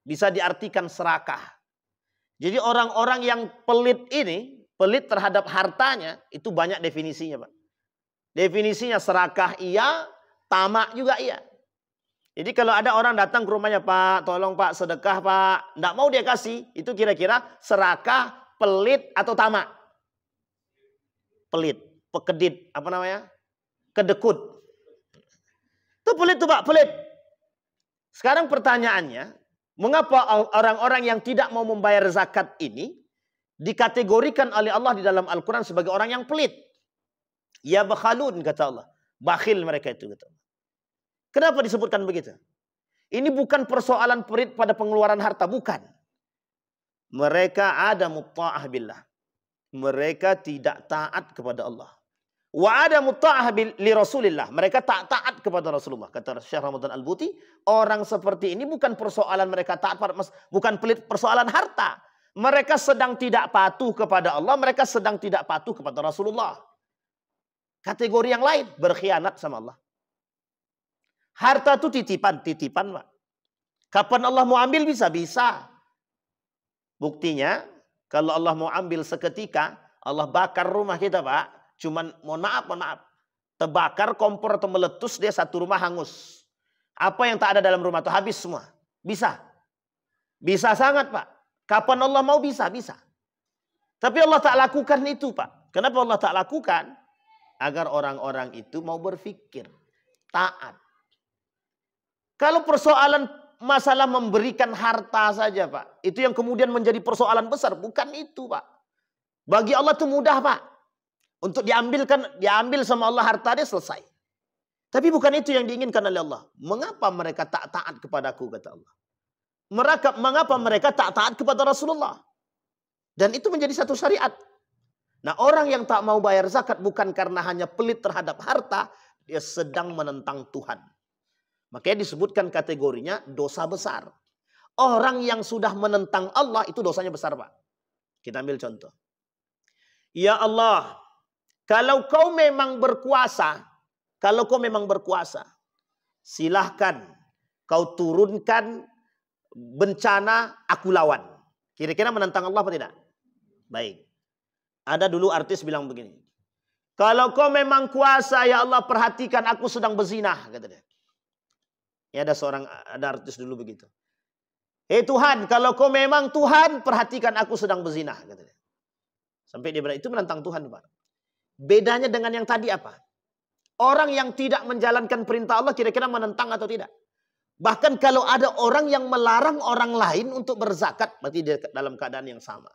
bisa diartikan serakah. Jadi orang-orang yang pelit ini, pelit terhadap hartanya, itu banyak definisinya, Pak. Definisinya serakah iya, tamak juga iya. Jadi kalau ada orang datang ke rumahnya, Pak, tolong Pak, sedekah Pak. Tidak mau dia kasih. Itu kira-kira serakah, pelit, atau tamak. Pelit, pekedit, apa namanya? Kedekut. Itu pelit tuh Pak, pelit. Sekarang pertanyaannya, mengapa orang-orang yang tidak mau membayar zakat ini dikategorikan oleh Allah di dalam Al-Quran sebagai orang yang pelit? Ya bakhalun, kata Allah. Bakhil mereka itu, kata Allah. Kenapa disebutkan begitu? Ini bukan persoalan pelit pada pengeluaran harta, bukan. Mereka ada mutta'ah billah. Mereka tidak taat kepada Allah. Wa ada mutta'ah li Rasulillah. Mereka tak taat kepada Rasulullah. Kata Syekh Ramadan Al-Buti, orang seperti ini bukan persoalan mereka taat, bukan pelit persoalan harta. Mereka sedang tidak patuh kepada Allah, mereka sedang tidak patuh kepada Rasulullah. Kategori yang lain, berkhianat sama Allah. Harta itu titipan, Pak. Kapan Allah mau ambil bisa. Buktinya, kalau Allah mau ambil seketika, Allah bakar rumah kita, Pak. Cuman, mohon maaf. Terbakar, kompor atau meletus, dia satu rumah hangus. Apa yang tak ada dalam rumah itu habis semua. Bisa. Bisa sangat, Pak. Kapan Allah mau bisa. Tapi Allah tak lakukan itu, Pak. Kenapa Allah tak lakukan? Agar orang-orang itu mau berpikir. Taat. Kalau persoalan masalah memberikan harta saja, Pak. Itu yang kemudian menjadi persoalan besar. Bukan itu, Pak. Bagi Allah itu mudah, Pak. Untuk diambil sama Allah harta dia selesai. Tapi bukan itu yang diinginkan oleh Allah. Mengapa mereka tak taat kepadaku, kata Allah. Mengapa mereka tak taat kepada Rasulullah. Dan itu menjadi satu syariat. Nah, orang yang tak mau bayar zakat bukan karena hanya pelit terhadap harta. Dia sedang menentang Tuhan. Makanya disebutkan kategorinya dosa besar. Orang yang sudah menentang Allah itu dosanya besar, Pak. Kita ambil contoh. Ya Allah, kalau kau memang berkuasa, silahkan kau turunkan bencana, aku lawan. Kira-kira menentang Allah apa tidak? Baik. Ada dulu artis bilang begini. Kalau kau memang kuasa, ya Allah, perhatikan aku sedang berzinah, kata dia. Ya, ada artis dulu begitu. Hei Tuhan, kalau kau memang Tuhan, perhatikan aku sedang berzinah, kata dia. Sampai dia bilang, itu menentang Tuhan, Pak. Bedanya dengan yang tadi apa? Orang yang tidak menjalankan perintah Allah kira-kira menentang atau tidak? Bahkan kalau ada orang yang melarang orang lain untuk berzakat, berarti dia dalam keadaan yang sama.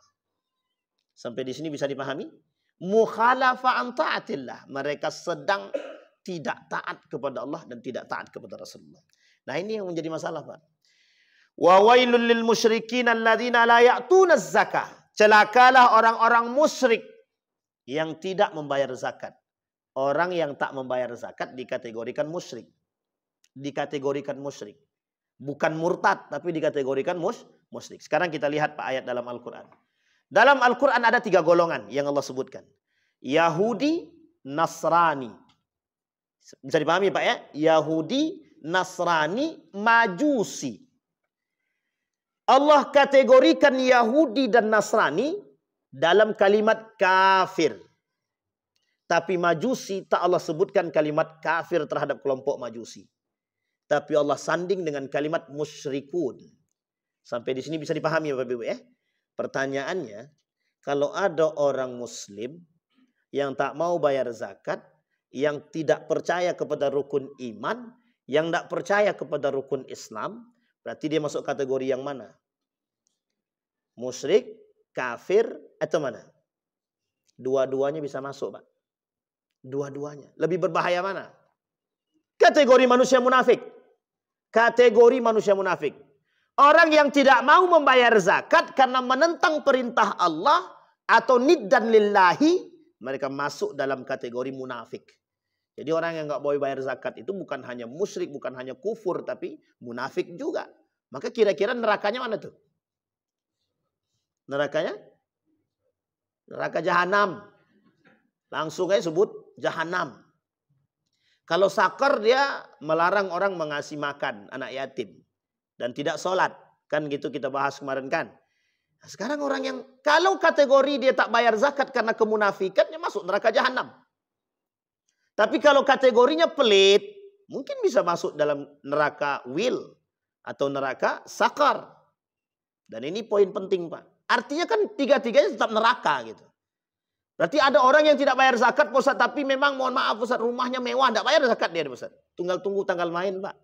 Sampai di sini bisa dipahami? Mukhalafa an ta'atillah. Mereka sedang tidak taat kepada Allah dan tidak taat kepada Rasulullah. Nah, ini yang menjadi masalah, Pak. Wa wailul lil musyrikin alladzina la ya'tunaz zakah. Celakalah orang-orang musyrik yang tidak membayar zakat. Orang yang tak membayar zakat dikategorikan musyrik. Bukan murtad, tapi dikategorikan musyrik. Sekarang kita lihat, Pak, ayat dalam Al-Quran. Dalam Al-Quran ada 3 golongan yang Allah sebutkan. Yahudi, Nasrani. Bisa dipahami, Pak, ya? Yahudi, Nasrani, Majusi. Allah kategorikan Yahudi dan Nasrani dalam kalimat kafir. Tapi Majusi tak Allah sebutkan kalimat kafir terhadap kelompok Majusi. Tapi Allah sanding dengan kalimat musyrikun. Sampai di sini bisa dipahami, Bapak Ibu, ya? Pertanyaannya, kalau ada orang Muslim yang tak mau bayar zakat, yang tidak percaya kepada rukun iman, yang tidak percaya kepada rukun Islam, berarti dia masuk kategori yang mana? Musyrik, kafir, atau mana? Dua-duanya bisa masuk, Pak. Dua-duanya. Lebih berbahaya mana? Kategori manusia munafik. Kategori manusia munafik. Orang yang tidak mau membayar zakat karena menentang perintah Allah atau niddan lillahi, mereka masuk dalam kategori munafik. Jadi orang yang nggak boleh bayar zakat itu bukan hanya musyrik, bukan hanya kufur, tapi munafik juga. Maka kira-kira nerakanya mana tuh? Nerakanya? Neraka jahanam. Langsung aja sebut jahanam. Kalau sakar dia melarang orang mengasih makan anak yatim. Dan tidak sholat. Kan gitu kita bahas kemarin kan. Nah, sekarang orang yang kalau kategori dia tak bayar zakat karena kemunafikannya masuk neraka jahanam. Tapi kalau kategorinya pelit, mungkin bisa masuk dalam neraka wil atau neraka sakar. Dan ini poin penting, Pak. Artinya kan tiga-tiganya tetap neraka gitu. Berarti ada orang yang tidak bayar zakat, Pak Ustaz, tapi memang mohon maaf Ustaz, rumahnya mewah, tidak bayar zakat dia, Pak Ustaz. Tunggal tunggu tanggal main, Pak.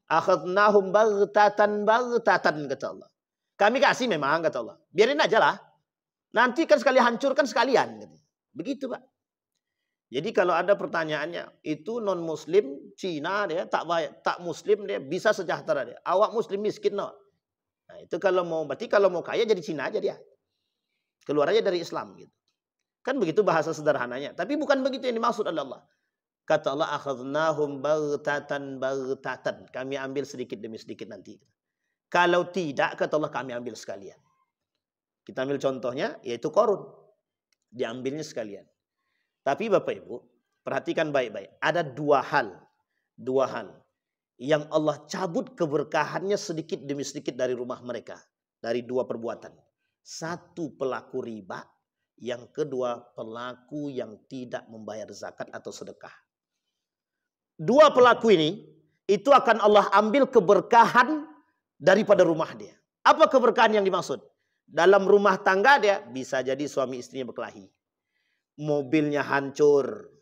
Akhadnahum baghtatan kata Allah. Kami kasih memang kata Allah. Biarin aja lah. Nanti kan sekali hancurkan sekalian. Begitu, Pak. Jadi kalau ada pertanyaannya, itu non muslim Cina dia tak muslim dia bisa sejahtera dia. Awak muslim miskin no. Nah, itu kalau mau berarti kalau mau kaya jadi Cina aja dia. Keluar aja dari Islam gitu. Kan begitu bahasa sederhananya, tapi bukan begitu yang dimaksud oleh Allah. Kata Allah, akhadnahum baghtatan. Kami ambil sedikit demi sedikit nanti. Kalau tidak, kata Allah, kami ambil sekalian. Kita ambil contohnya, yaitu Qarun. Diambilnya sekalian. Tapi Bapak Ibu, perhatikan baik-baik. Ada dua hal yang Allah cabut keberkahannya sedikit demi sedikit dari rumah mereka. Dari dua perbuatan. Satu pelaku riba, yang kedua pelaku yang tidak membayar zakat atau sedekah. Dua pelaku ini, itu akan Allah ambil keberkahan daripada rumah dia. Apa keberkahan yang dimaksud? Dalam rumah tangga dia, bisa jadi suami istrinya berkelahi. Mobilnya hancur,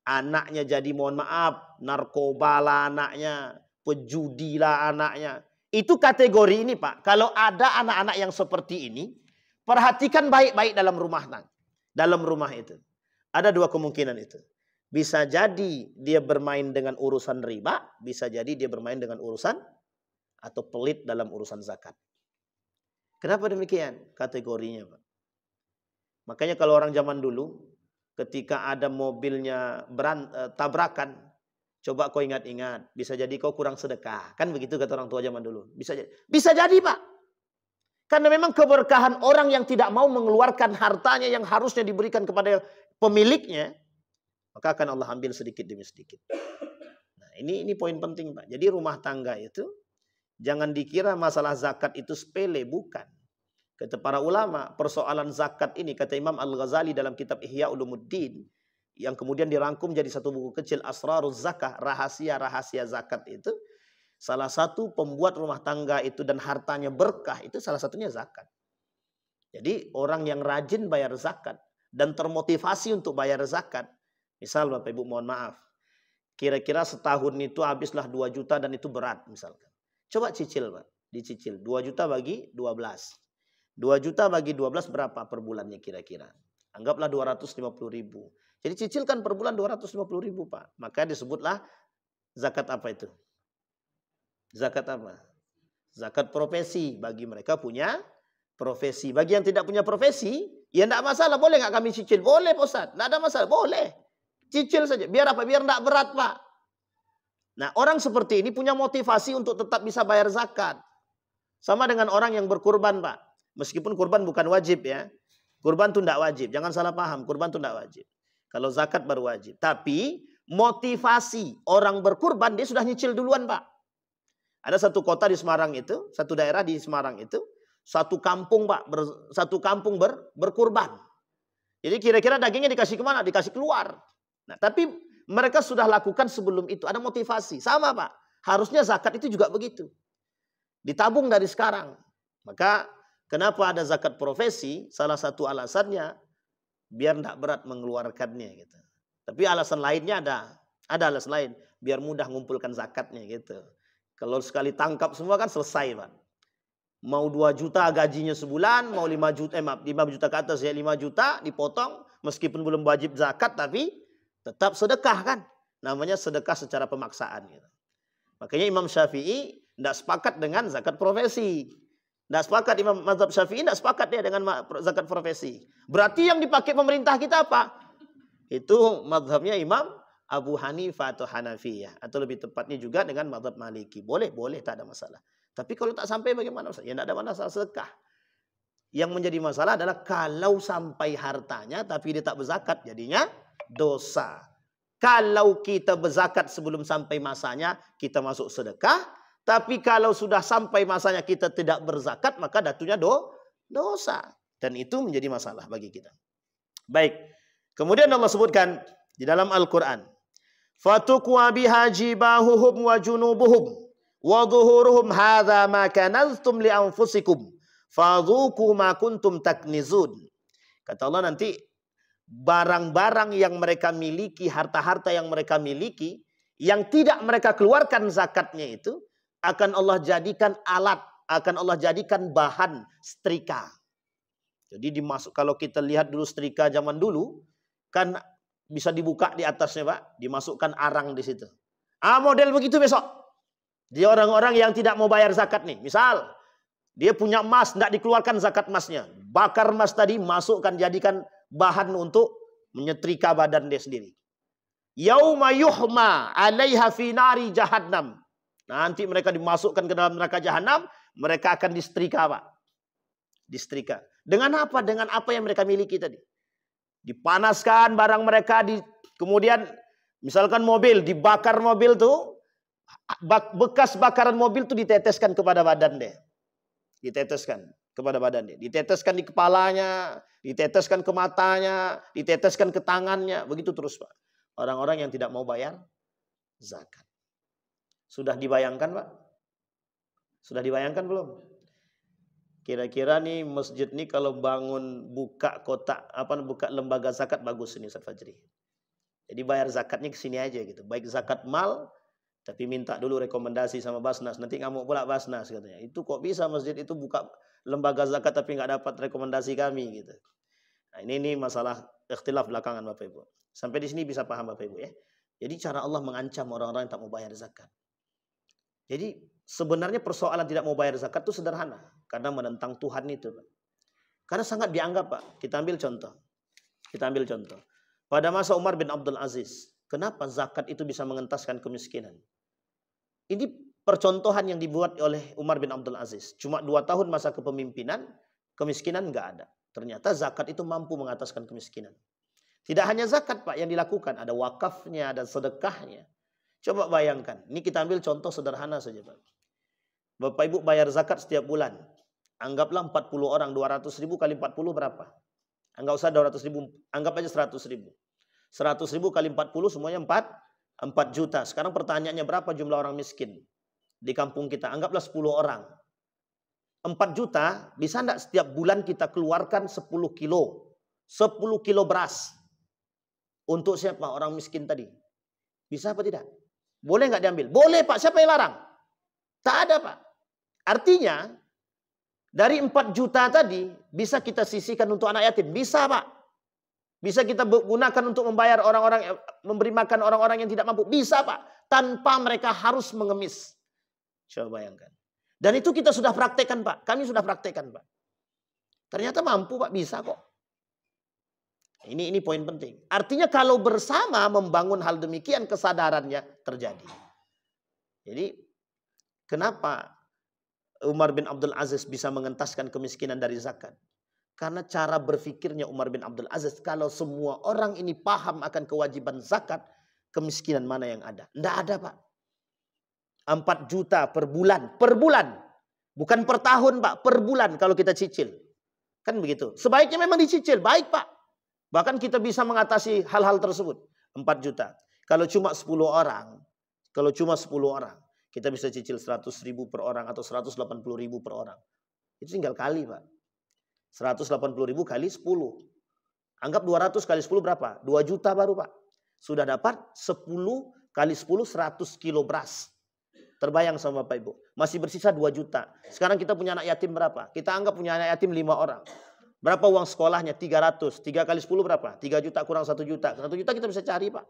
anaknya jadi mohon maaf narkoba lah anaknya, pejudi lah anaknya. Itu kategori ini Pak. Kalau ada anak-anak yang seperti ini, perhatikan baik-baik dalam rumah itu. Ada dua kemungkinan itu. Bisa jadi dia bermain dengan urusan riba, bisa jadi dia bermain dengan urusan atau pelit dalam urusan zakat. Kenapa demikian? Kategorinya Pak. Makanya kalau orang zaman dulu, ketika ada mobilnya tabrakan, coba kau ingat-ingat, bisa jadi kau kurang sedekah. Kan begitu kata orang tua zaman dulu. Bisa jadi Pak. Karena memang keberkahan orang yang tidak mau mengeluarkan hartanya yang harusnya diberikan kepada pemiliknya, maka akan Allah ambil sedikit demi sedikit. Nah, ini poin penting Pak. Jadi rumah tangga itu, jangan dikira masalah zakat itu sepele, bukan. Kata para ulama, persoalan zakat ini, kata Imam Al-Ghazali dalam kitab Ihya Ulumuddin, yang kemudian dirangkum jadi satu buku kecil, Asraruz Zakah, rahasia-rahasia zakat itu, salah satu pembuat rumah tangga itu dan hartanya berkah, itu salah satunya zakat. Jadi orang yang rajin bayar zakat, dan termotivasi untuk bayar zakat, misal Bapak Ibu mohon maaf, kira-kira setahun itu habislah 2 juta dan itu berat misalkan. Coba cicil Pak, dicicil, 2 juta bagi 12. 2 juta bagi 12 berapa per bulannya kira-kira? Anggaplah 250.000. Jadi cicilkan per bulan 250.000 Pak. Maka disebutlah zakat apa itu? Zakat apa? Zakat profesi. Bagi mereka punya profesi. Bagi yang tidak punya profesi, ya tidak masalah. Boleh nggak kami cicil? Boleh Pak Ustaz. Tidak ada masalah. Boleh. Cicil saja. Biar apa? Biar tidak berat Pak. Nah orang seperti ini punya motivasi untuk tetap bisa bayar zakat. Sama dengan orang yang berkurban Pak. Meskipun kurban bukan wajib ya. Kurban itu tidak wajib. Jangan salah paham. Kurban itu tidak wajib. Kalau zakat baru wajib. Tapi motivasi orang berkurban dia sudah nyicil duluan Pak. Ada satu kota di Semarang itu. Satu daerah di Semarang itu. Satu kampung Pak. Satu kampung berkurban. Jadi kira-kira dagingnya dikasih kemana? Dikasih keluar. Nah tapi mereka sudah lakukan sebelum itu. Ada motivasi. Sama Pak. Harusnya zakat itu juga begitu. Ditabung dari sekarang. Maka kenapa ada zakat profesi? Salah satu alasannya biar tidak berat mengeluarkannya gitu. Tapi alasan lainnya ada alasan lain, biar mudah mengumpulkan zakatnya gitu. Kalau sekali tangkap semua kan selesai Pak. Mau 2 juta gajinya sebulan, mau 5 juta, 5 juta ke atas ya, 5 juta dipotong, meskipun belum wajib zakat, tapi tetap sedekah kan. Namanya sedekah secara pemaksaan. Gitu. Makanya Imam Syafi'i tidak sepakat dengan zakat profesi. Tidak sepakat, Imam Mazhab Syafi'i tidak sepakat dia dengan zakat profesi. Berarti yang dipakai pemerintah kita apa? Itu mazhabnya Imam Abu Hanifah atau Hanafiyah. Atau lebih tepatnya juga dengan mazhab Maliki. Boleh, tak ada masalah. Tapi kalau tak sampai bagaimana? Ya tidak ada masalah sedekah. Yang menjadi masalah adalah kalau sampai hartanya tapi dia tak berzakat, jadinya dosa. Kalau kita berzakat sebelum sampai masanya, kita masuk sedekah. Tapi kalau sudah sampai masanya kita tidak berzakat, maka datunya dosa. Dan itu menjadi masalah bagi kita. Baik. Kemudian Allah sebutkan di dalam Al-Quran. Fatukwa biha jibahuhum wa junubuhum wa dhuhuruhum hadha ma kanaztum li anfusikum fadhuku ma kuntum taknizun. Kata Allah nanti barang-barang yang mereka miliki, harta-harta yang mereka miliki, yang tidak mereka keluarkan zakatnya itu, akan Allah jadikan alat, akan Allah jadikan bahan setrika. Jadi kalau kita lihat dulu setrika zaman dulu, kan bisa dibuka di atasnya Pak, dimasukkan arang di situ. Model begitu besok. Dia orang-orang yang tidak mau bayar zakat nih. Misal, dia punya emas, tidak dikeluarkan zakat emasnya. Bakar emas tadi, masukkan, jadikan bahan untuk menyetrika badan dia sendiri. Yauma yuhma alaiha fi nari jahannam. Nanti mereka dimasukkan ke dalam neraka jahanam, mereka akan disetrika Pak. Disetrika. Dengan apa? Dengan apa yang mereka miliki tadi. Dipanaskan barang mereka, kemudian misalkan mobil, dibakar mobil tuh, bekas bakaran mobil tuh diteteskan kepada badan dia. Diteteskan kepada badan dia. Diteteskan di kepalanya, diteteskan ke matanya, diteteskan ke tangannya. Begitu terus Pak. Orang-orang yang tidak mau bayar zakat. Sudah dibayangkan Pak? Sudah dibayangkan belum? Kira-kira nih masjid nih kalau bangun buka kotak, buka lembaga zakat bagus ini Ustaz Fajri. Jadi bayar zakatnya ke sini aja gitu. Baik zakat mal, tapi minta dulu rekomendasi sama Basnas. Nanti ngamuk pula Basnas katanya. Itu kok bisa masjid itu buka lembaga zakat tapi nggak dapat rekomendasi kami gitu. Nah, ini masalah ikhtilaf belakangan Bapak Ibu. Sampai di sini bisa paham Bapak Ibu ya. Jadi cara Allah mengancam orang-orang yang tak mau bayar zakat. Jadi sebenarnya persoalan tidak mau bayar zakat itu sederhana. Karena menentang Tuhan itu. Karena sangat dianggap Pak. Kita ambil contoh. Pada masa Umar bin Abdul Aziz. Kenapa zakat itu bisa mengentaskan kemiskinan? Ini percontohan yang dibuat oleh Umar bin Abdul Aziz. Cuma 2 tahun masa kepemimpinan, kemiskinan nggak ada. Ternyata zakat itu mampu mengataskan kemiskinan. Tidak hanya zakat Pak yang dilakukan. Ada wakafnya, ada sedekahnya. Coba bayangkan. Ini kita ambil contoh sederhana saja Pak. Bapak Ibu bayar zakat setiap bulan. Anggaplah 40 orang, 200 ribu kali 40 berapa? Enggak usah 200 ribu, anggap aja 100 ribu. 100 ribu kali 40 semuanya 4 juta. Sekarang pertanyaannya berapa jumlah orang miskin di kampung kita? Anggaplah 10 orang. 4 juta, bisa enggak setiap bulan kita keluarkan 10 kilo? 10 kilo beras. Untuk siapa? Orang miskin tadi. Bisa apa tidak? Boleh enggak diambil? Boleh Pak, siapa yang larang? Tak ada Pak. Artinya, dari 4 juta tadi, bisa kita sisihkan untuk anak yatim. Bisa Pak. Bisa kita gunakan untuk membayar orang-orang, memberi makan orang-orang yang tidak mampu. Bisa Pak. Tanpa mereka harus mengemis. Coba bayangkan. Dan itu kita sudah praktekkan Pak. Kami sudah praktekkan Pak. Ternyata mampu Pak. Bisa kok. Ini poin penting. Artinya kalau bersama membangun hal demikian, kesadarannya terjadi. Jadi, kenapa Umar bin Abdul Aziz bisa mengentaskan kemiskinan dari zakat? Karena cara berfikirnya Umar bin Abdul Aziz, kalau semua orang ini paham akan kewajiban zakat, kemiskinan mana yang ada? Tidak ada Pak. 4 juta per bulan. Per bulan. Bukan per tahun Pak, per bulan kalau kita cicil. Kan begitu. Sebaiknya memang dicicil, baik Pak. Bahkan kita bisa mengatasi hal-hal tersebut. 4 juta. Kalau cuma 10 orang, kita bisa cicil 100 ribu per orang atau 180 ribu per orang. Itu tinggal kali Pak. 180 ribu kali 10. Anggap 200 kali 10 berapa? 2 juta baru Pak. Sudah dapat 10 kali 10 100 kilo beras. Terbayang sama Bapak Ibu. Masih bersisa 2 juta. Sekarang kita punya anak yatim berapa? Kita anggap punya anak yatim 5 orang. Berapa uang sekolahnya? 300. 3 kali 10 berapa? 3 juta kurang 1 juta. 1 juta kita bisa cari, Pak.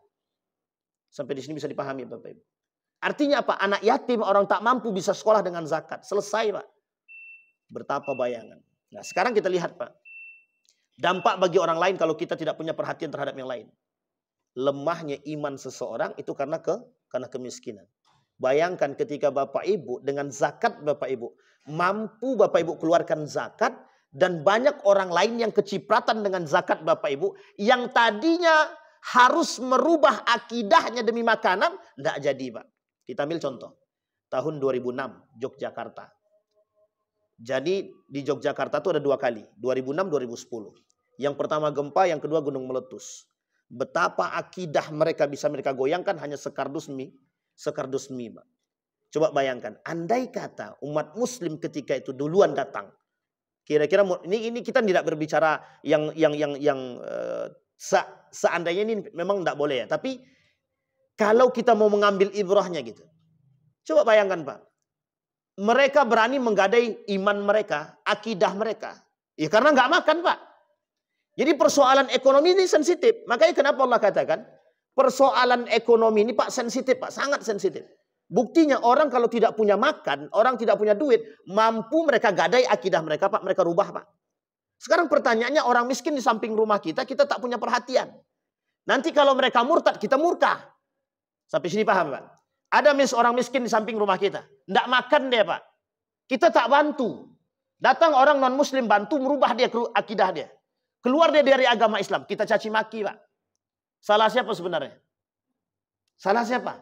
Sampai di sini bisa dipahami Bapak Ibu. Artinya apa? Anak yatim, orang tak mampu bisa sekolah dengan zakat. Selesai, Pak. Betapa bayangan. Nah, sekarang kita lihat, Pak. Dampak bagi orang lain kalau kita tidak punya perhatian terhadap yang lain. Lemahnya iman seseorang itu karena kemiskinan. Bayangkan ketika Bapak Ibu dengan zakat Bapak Ibu. Mampu Bapak Ibu keluarkan zakat. Dan banyak orang lain yang kecipratan dengan zakat Bapak Ibu. Yang tadinya harus merubah akidahnya demi makanan. Tidak jadi, Pak. Kita ambil contoh. Tahun 2006 Yogyakarta. Jadi di Yogyakarta itu ada 2 kali. 2006-2010. Yang pertama gempa, yang kedua gunung meletus. Betapa akidah mereka bisa mereka goyangkan hanya sekardus mie. Sekardus mie, Pak. Coba bayangkan. Andai kata umat muslim ketika itu duluan datang. Kira-kira ini kita tidak berbicara yang seandainya ini memang tidak boleh ya. Tapi kalau kita mau mengambil ibrahnya gitu. Coba bayangkan, Pak. Mereka berani menggadai iman mereka, akidah mereka. Ya karena nggak makan, Pak. Jadi persoalan ekonomi ini sensitif. Makanya kenapa Allah katakan persoalan ekonomi ini Pak sensitif, Pak, sangat sensitif. Buktinya orang kalau tidak punya makan, orang tidak punya duit, mampu mereka gadai akidah mereka, Pak, mereka rubah, Pak. Sekarang pertanyaannya orang miskin di samping rumah kita tak punya perhatian. Nanti kalau mereka murtad, kita murka. Sampai sini paham, Pak? Ada orang miskin di samping rumah kita. Tidak makan dia, Pak. Kita tak bantu. Datang orang non-muslim bantu merubah dia akidah dia. Keluar dia dari agama Islam. Kita caci maki, Pak. Salah siapa sebenarnya? Salah siapa?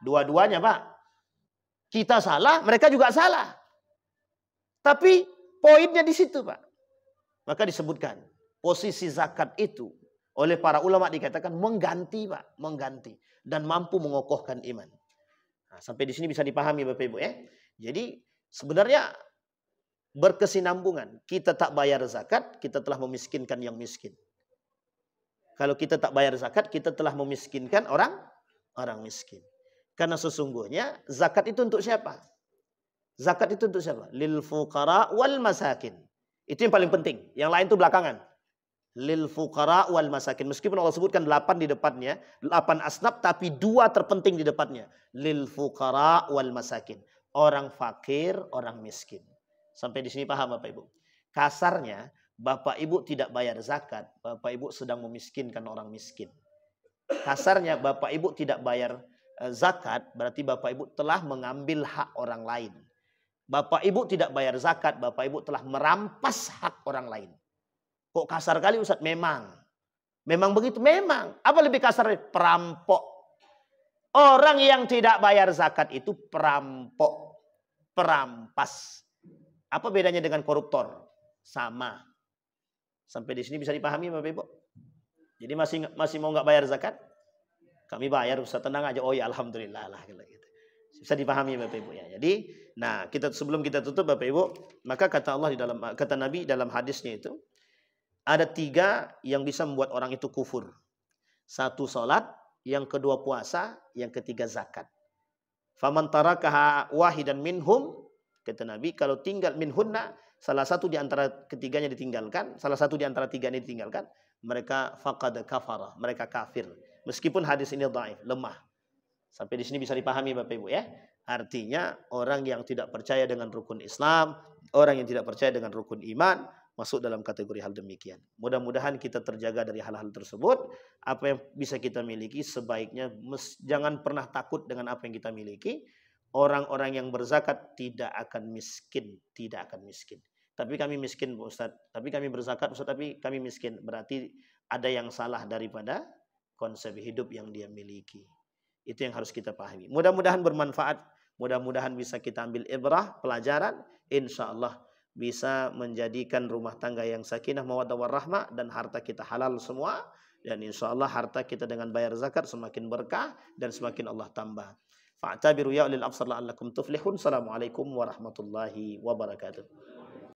Dua-duanya, Pak. Kita salah, mereka juga salah. Tapi poinnya di situ, Pak. Maka disebutkan posisi zakat itu oleh para ulama dikatakan mengganti, Pak, mengganti dan mampu mengokohkan iman. Nah, sampai di sini bisa dipahami Bapak Ibu ya. Jadi sebenarnya berkesinambungan. Kita tak bayar zakat, kita telah memiskinkan yang miskin. Kalau kita tak bayar zakat, kita telah memiskinkan orang miskin. Karena sesungguhnya zakat itu untuk siapa? Zakat itu untuk siapa? Lil fuqara wal masakin. Itu yang paling penting. Yang lain itu belakangan. Lil fuqara wal masakin. Meskipun Allah sebutkan 8 di depannya, 8 asnaf, tapi 2 terpenting di depannya. Lil fuqara wal masakin. Orang fakir, orang miskin. Sampai di sini paham Bapak Ibu? Kasarnya, Bapak Ibu tidak bayar zakat, Bapak Ibu sedang memiskinkan orang miskin. Kasarnya, Bapak Ibu tidak bayar zakat, berarti Bapak Ibu telah mengambil hak orang lain. Bapak Ibu tidak bayar zakat, Bapak Ibu telah merampas hak orang lain. Kok kasar kali Ustaz? Memang begitu, memang. Apa lebih kasar? Perampok. Orang yang tidak bayar zakat itu perampok, perampas. Apa bedanya dengan koruptor? Sama. Sampai di sini bisa dipahami Bapak Ibu? Jadi masih mau nggak bayar zakat? Kami bayar, Ustaz, tenang aja. Oh ya, alhamdulillah lah gitu. Bisa dipahami Bapak Ibu ya. Jadi, nah, sebelum kita tutup Bapak Ibu, maka kata Nabi dalam hadisnya itu ada 3 yang bisa membuat orang itu kufur. 1 salat, yang kedua puasa, yang ketiga zakat. Faman tarakaha wahidan minhum, kata Nabi, kalau tinggal minhunna, salah satu di antara ketiganya ditinggalkan, salah satu di antara 3 ini ditinggalkan, mereka faqad kafara, mereka kafir. Meskipun hadis ini dhaif, lemah. Sampai di sini bisa dipahami Bapak Ibu ya. Artinya orang yang tidak percaya dengan rukun Islam, orang yang tidak percaya dengan rukun iman, masuk dalam kategori hal demikian. Mudah-mudahan kita terjaga dari hal-hal tersebut. Apa yang bisa kita miliki sebaiknya jangan pernah takut dengan apa yang kita miliki. Orang-orang yang berzakat tidak akan miskin, tidak akan miskin. Tapi kami miskin Ustaz, tapi kami berzakat Ustaz, tapi kami miskin. Berarti ada yang salah daripada konsep hidup yang dia miliki. Itu yang harus kita pahami. Mudah-mudahan bermanfaat. Mudah-mudahan bisa kita ambil ibrah, pelajaran. Insya Allah bisa menjadikan rumah tangga yang sakinah, mawaddah warahmah, dan harta kita halal semua. Dan insya Allah harta kita dengan bayar zakat semakin berkah dan semakin Allah tambah. Fa'tabiru ya ulil absar la'allakum tuflihun. Assalamualaikum warahmatullahi wabarakatuh.